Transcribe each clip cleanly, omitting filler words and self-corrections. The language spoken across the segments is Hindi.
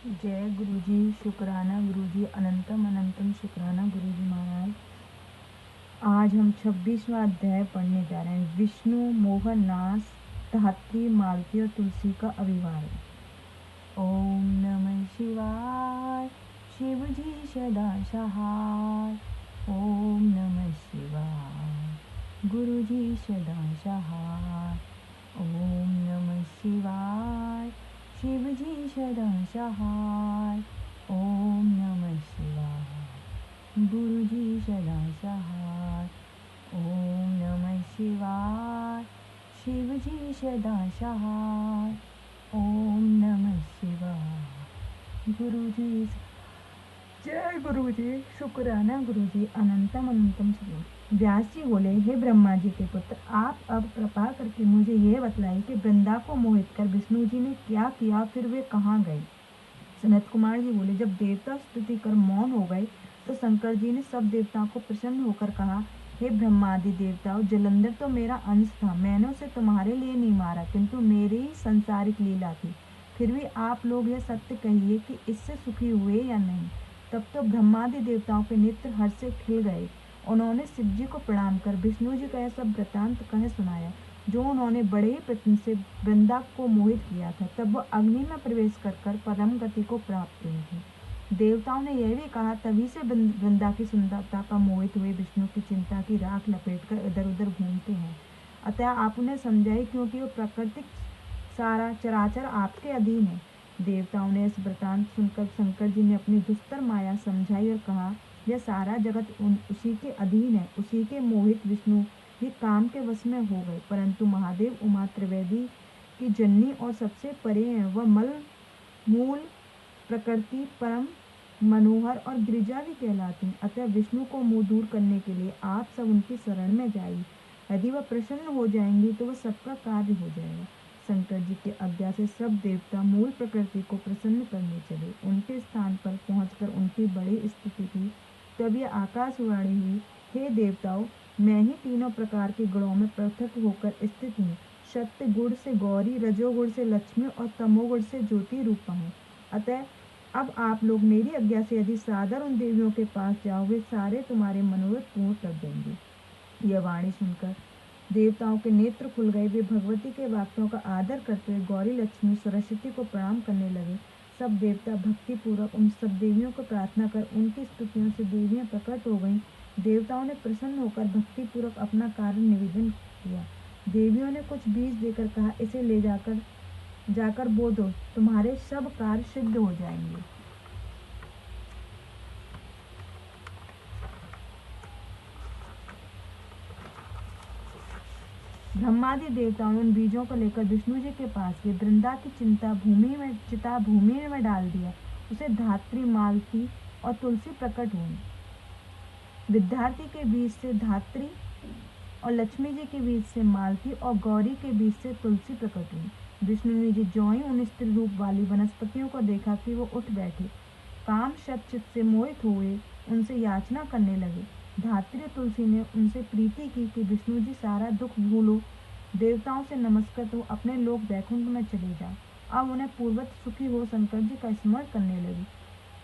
जय गुरुजी, शुक्राना गुरुजी, अनंतम अनंतम शुक्राना गुरुजी महाराज। आज हम 26वां अध्याय पढ़ने जा रहे हैं। विष्णु, मोहन, नास, धात्री, मालती और तुलसी का अभिवादन। ओम नमः शिवाय, शिव जी सदा सहाय। ओम नमः शिवाय, गुरु जी सदा सहाय। ओम नमः शिवाय, शिव जी सदा सहाय। ओम नमः शिवाय, गुरु जी सदा सहाय। ओम नमः शिवाय, शिव जी सदा सहाय। ओम नमः शिवाय, गुरु जी। जय गुरु जी, शुक्राना गुरु जी, अनंतम अनंतम शुक्र। व्यास जी बोले, हे ब्रह्मा जी के पुत्र, आप अब कृपा करके मुझे यह बतलाइए कि वृंदा को मोहित कर विष्णु जी ने क्या किया, फिर वे कहाँ गए। सनत कुमार जी बोले, जब देवता स्तुति कर मौन हो गए तो शंकर जी ने सब देवताओं को प्रसन्न होकर कहा, हे ब्रह्मादि देवताओं, जलंधर तो मेरा अंश था, मैंने उसे तुम्हारे लिए नहीं मारा, किंतु मेरी ही संसारिक लीला थी। फिर भी आप लोग यह सत्य कहिए कि इससे सुखी हुए या नहीं। तब तो ब्रह्मादि देवताओं के नेत्र हर्ष से खिल गए। उन्होंने शिव जी को प्रणाम कर विष्णु जी का यह सब वृतांत कह सुनाया, जो उन्होंने बड़े ही प्रयत्न से वृंदा को मोहित किया था। तब वह अग्नि में प्रवेश कर परम गति को प्राप्त हुई थी। देवताओं ने यह भी कहा, तभी से वृंदा की सुंदरता पर मोहित हुए विष्णु की चिंता की राख लपेटकर इधर उधर घूमते हैं। अतः आप उन्हें समझाइए, क्योंकि वो प्राकृतिक सारा चराचर आपके अधीन है। देवताओं ने इस वृतांत सुनकर शंकर जी ने अपनी दुस्तर माया समझाई और कहा, यह सारा जगत उसी के अधीन है। उसी के मोहित विष्णु भी काम के वश में हो गए, परंतु महादेव उमा त्रिवेदी की जननी और सबसे परे है। वह मूल प्रकृति परम मनोहर और गिरिजा भी कहलाती हैं। अतः विष्णु को मुँह दूर करने के लिए आप सब उनकी शरण में जाइए। यदि वह प्रसन्न हो जाएंगी तो वह सबका कार्य हो जाएगा। शंकर जी की आज्ञा से सब देवता मूल प्रकृति को प्रसन्न करने चले। उनके स्थान पर पहुंचकर उनकी बड़ी स्तुति की। तब यह आकाशवाणी हुई, हे देवताओं, मैं ही तीनों प्रकार के गुणों में पृथक होकर स्थित हूँ। सत्य गुण से गौरी, रजोगुण से लक्ष्मी और तमोगुण से ज्योति रूपा हूँ। अतः अब आप लोग मेरी आज्ञा से यदि सादर उन देवियों के पास जाओ, वे सारे तुम्हारे मनोरथ पूर्ण कर देंगे। यह वाणी सुनकर देवताओं के नेत्र खुल गए। वे भगवती के वाक्यों का आदर करते हुए गौरी, लक्ष्मी, सरस्वती को प्रणाम करने लगे। सब देवता भक्ति पूर्वक उन सब देवियों को प्रार्थना कर उनकी स्तुतियों से देवियां प्रकट हो गईं। देवताओं ने प्रसन्न होकर भक्ति पूर्वक अपना कार्य निवेदन किया। देवियों ने कुछ बीज देकर कहा, इसे ले जाकर बो दो, तुम्हारे सब कार्य सिद्ध हो जाएंगे। ब्रह्मादि देवताओं ने उन बीजों को लेकर विष्णु जी के पास गए। वृंदा की चिता भूमि में डाल दिया। उसे धात्री, मालती और तुलसी प्रकट हुई। विद्यार्थी के बीज से धात्री और लक्ष्मी जी के बीज से मालती और गौरी के बीज से तुलसी प्रकट हुई। विष्णु जी ज्यों ही उन स्त्री रूप वाली वनस्पतियों को देखा कि वो उठ बैठे, काम चित्त से मोहित हुए उनसे याचना करने लगे। धात्री और तुलसी ने उनसे प्रीति की कि विष्णु जी सारा दुख भूलो, देवताओं से नमस्कृत हो अपने लोक वैकुंठ में चले जाओ। अब उन्हें पूर्वत सुखी हो शंकर जी का स्मरण करने लगी।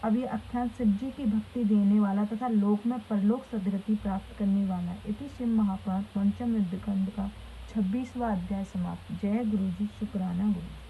अब ये आख्यान शिव जी की भक्ति देने वाला तथा लोक में परलोक सदगति प्राप्त करने वाला। इति शिव महापुराण पंचम युद्ध खंड का 26वां अध्याय समाप्त। जय गुरु जी, शुक्राना गुरु।